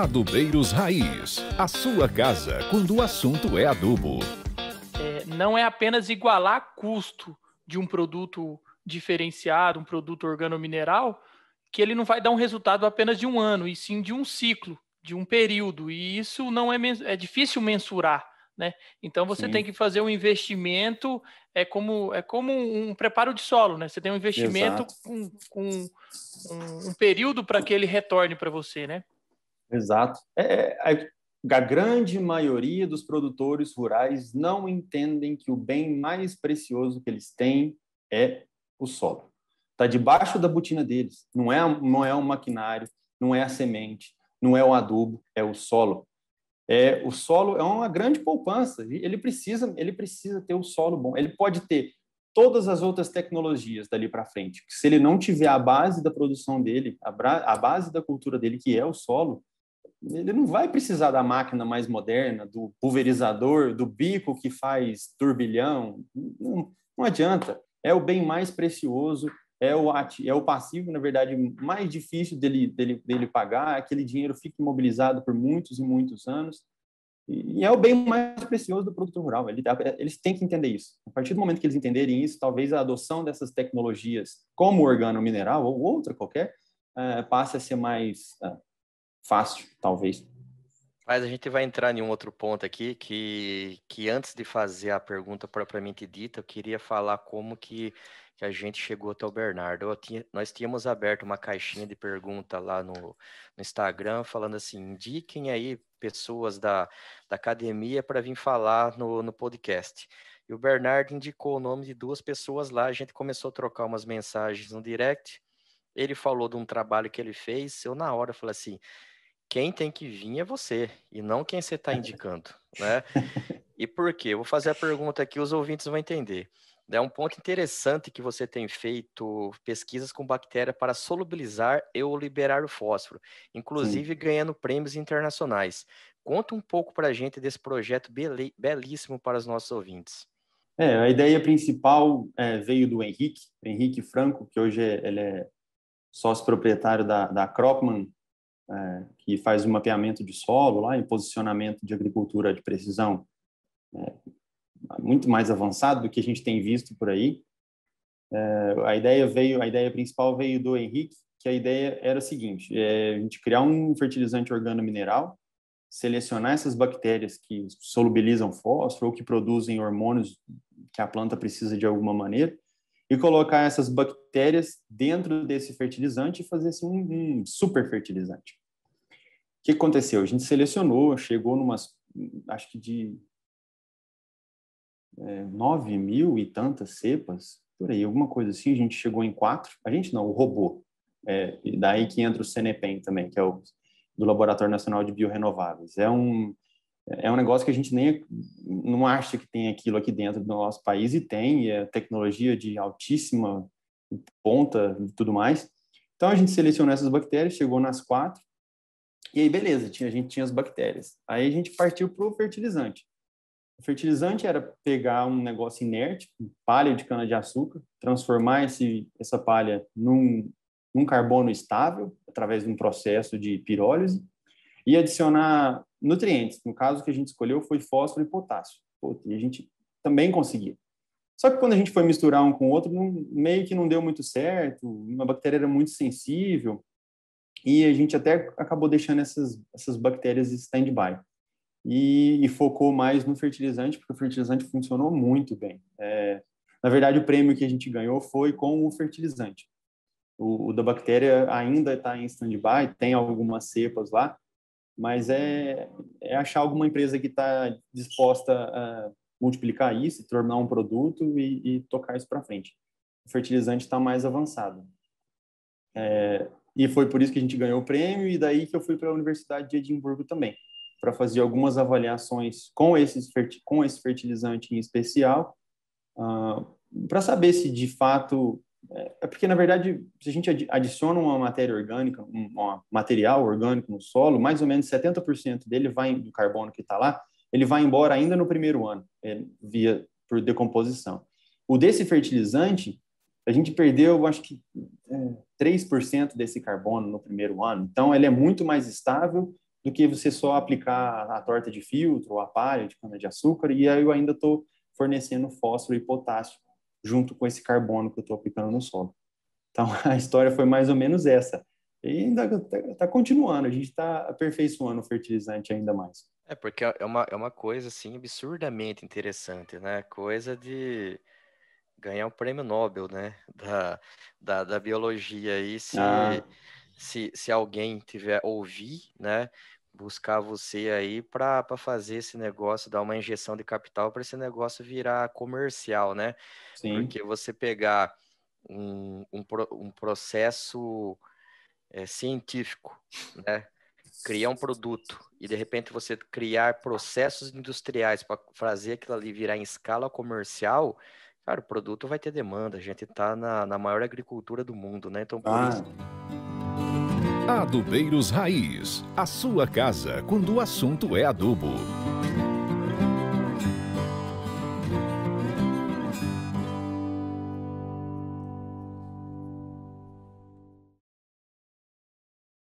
Adubeiros Raiz, a sua casa quando o assunto é adubo. Não é apenas igualar custo de um produto diferenciado, um produto organomineral, que ele não vai dar um resultado apenas de um ano, e sim de um ciclo, de um período, e isso não é difícil mensurar, né? Então você tem que fazer um investimento, é como um preparo de solo, né? Você tem um investimento com um período para que ele retorne para você, né? Exato. A grande maioria dos produtores rurais não entendem que o bem mais precioso que eles têm é o solo. Está debaixo da botina deles. Não é um maquinário, não é a semente, não é o adubo, é o solo. O solo é uma grande poupança. Ele precisa ter o solo bom. Ele pode ter todas as outras tecnologias dali para frente. Se ele não tiver a base da produção dele, a base da cultura dele, que é o solo, ele não vai precisar da máquina mais moderna, do pulverizador, do bico que faz turbilhão. Não adianta. É o bem mais precioso, é o passivo, na verdade, mais difícil dele pagar. Aquele dinheiro fica imobilizado por muitos e muitos anos. E é o bem mais precioso do produtor rural. Eles têm que entender isso. A partir do momento que eles entenderem isso, talvez a adoção dessas tecnologias, como o organomineral ou outra qualquer, passe a ser mais fácil, talvez. Mas a gente vai entrar em um outro ponto aqui, que antes de fazer a pergunta propriamente dita, eu queria falar como que a gente chegou até o Bernardo. Nós tínhamos aberto uma caixinha de pergunta lá no Instagram, falando assim, indiquem aí pessoas da academia para vir falar no podcast. E o Bernardo indicou o nome de 2 pessoas lá, a gente começou a trocar umas mensagens no direct, ele falou de um trabalho que ele fez, eu na hora falei assim, quem tem que vir é você, e não quem você está indicando, né? E por quê? Eu vou fazer a pergunta aqui, os ouvintes vão entender. É um ponto interessante que você tem feito pesquisas com bactéria para solubilizar e ou liberar o fósforo, inclusive ganhando prêmios internacionais. Conta um pouco para a gente desse projeto belíssimo para os nossos ouvintes. A ideia principal veio do Henrique Franco, que hoje ele é sócio proprietário da Cropman, que faz o mapeamento de solo lá em posicionamento de agricultura de precisão muito mais avançado do que a gente tem visto por aí. A ideia principal veio do Henrique, que a ideia era a seguinte, a gente criar um fertilizante organomineral, selecionar essas bactérias que solubilizam fósforo ou que produzem hormônios que a planta precisa de alguma maneira, e colocar essas bactérias dentro desse fertilizante e fazer assim, um super fertilizante. O que aconteceu? A gente selecionou, chegou acho que de 9 mil e tantas cepas, por aí, alguma coisa assim, a gente chegou em 4, a gente não, o robô, e daí que entra o CNPEM também, que é o do Laboratório Nacional de Biorrenováveis. É um negócio que a gente nem não acha que tem aquilo aqui dentro do nosso país, e tem, é tecnologia de altíssima ponta e tudo mais. Então, a gente selecionou essas bactérias, chegou nas 4, e aí, beleza, a gente tinha as bactérias. Aí a gente partiu para o fertilizante. O fertilizante era pegar um negócio inerte, palha de cana-de-açúcar, transformar essa palha num carbono estável, através de um processo de pirólise, e adicionar nutrientes. No caso que a gente escolheu foi fósforo e potássio. E a gente também conseguia. Só que quando a gente foi misturar um com o outro, meio que não deu muito certo, uma bactéria era muito sensível, e a gente até acabou deixando essas bactérias em stand-by. E focou mais no fertilizante, porque o fertilizante funcionou muito bem. Na verdade, o prêmio que a gente ganhou foi com o fertilizante. O da bactéria ainda está em stand-by, tem algumas cepas lá, mas é achar alguma empresa que está disposta a multiplicar isso, tornar um produto e tocar isso para frente. O fertilizante está mais avançado. E foi por isso que a gente ganhou o prêmio, e daí que eu fui para a Universidade de Edimburgo também, para fazer algumas avaliações com esse fertilizante em especial, para saber se de fato... porque, na verdade, se a gente adiciona uma matéria orgânica, um material orgânico no solo, mais ou menos 70% dele do carbono que está lá, ele vai embora ainda no primeiro ano, por decomposição. O desse fertilizante, a gente perdeu, acho que 3% desse carbono no primeiro ano. Então, ele é muito mais estável, do que você só aplicar a torta de filtro ou a palha de cana-de-açúcar, e aí eu ainda estou fornecendo fósforo e potássio junto com esse carbono que eu estou aplicando no solo. Então, a história foi mais ou menos essa. E ainda está continuando, a gente está aperfeiçoando o fertilizante ainda mais. Porque é uma coisa, assim, absurdamente interessante, né? Coisa de ganhar um prêmio Nobel, né? Da biologia aí, se alguém tiver ouvir, né? Buscar você aí para fazer esse negócio, dar uma injeção de capital para esse negócio virar comercial, né? Sim. Porque você pegar um processo científico, né? Criar um produto e de repente você criar processos industriais para fazer aquilo ali virar em escala comercial, cara, o produto vai ter demanda. A gente está na maior agricultura do mundo, né? Então, por isso. Adubeiros Raiz, a sua casa quando o assunto é adubo.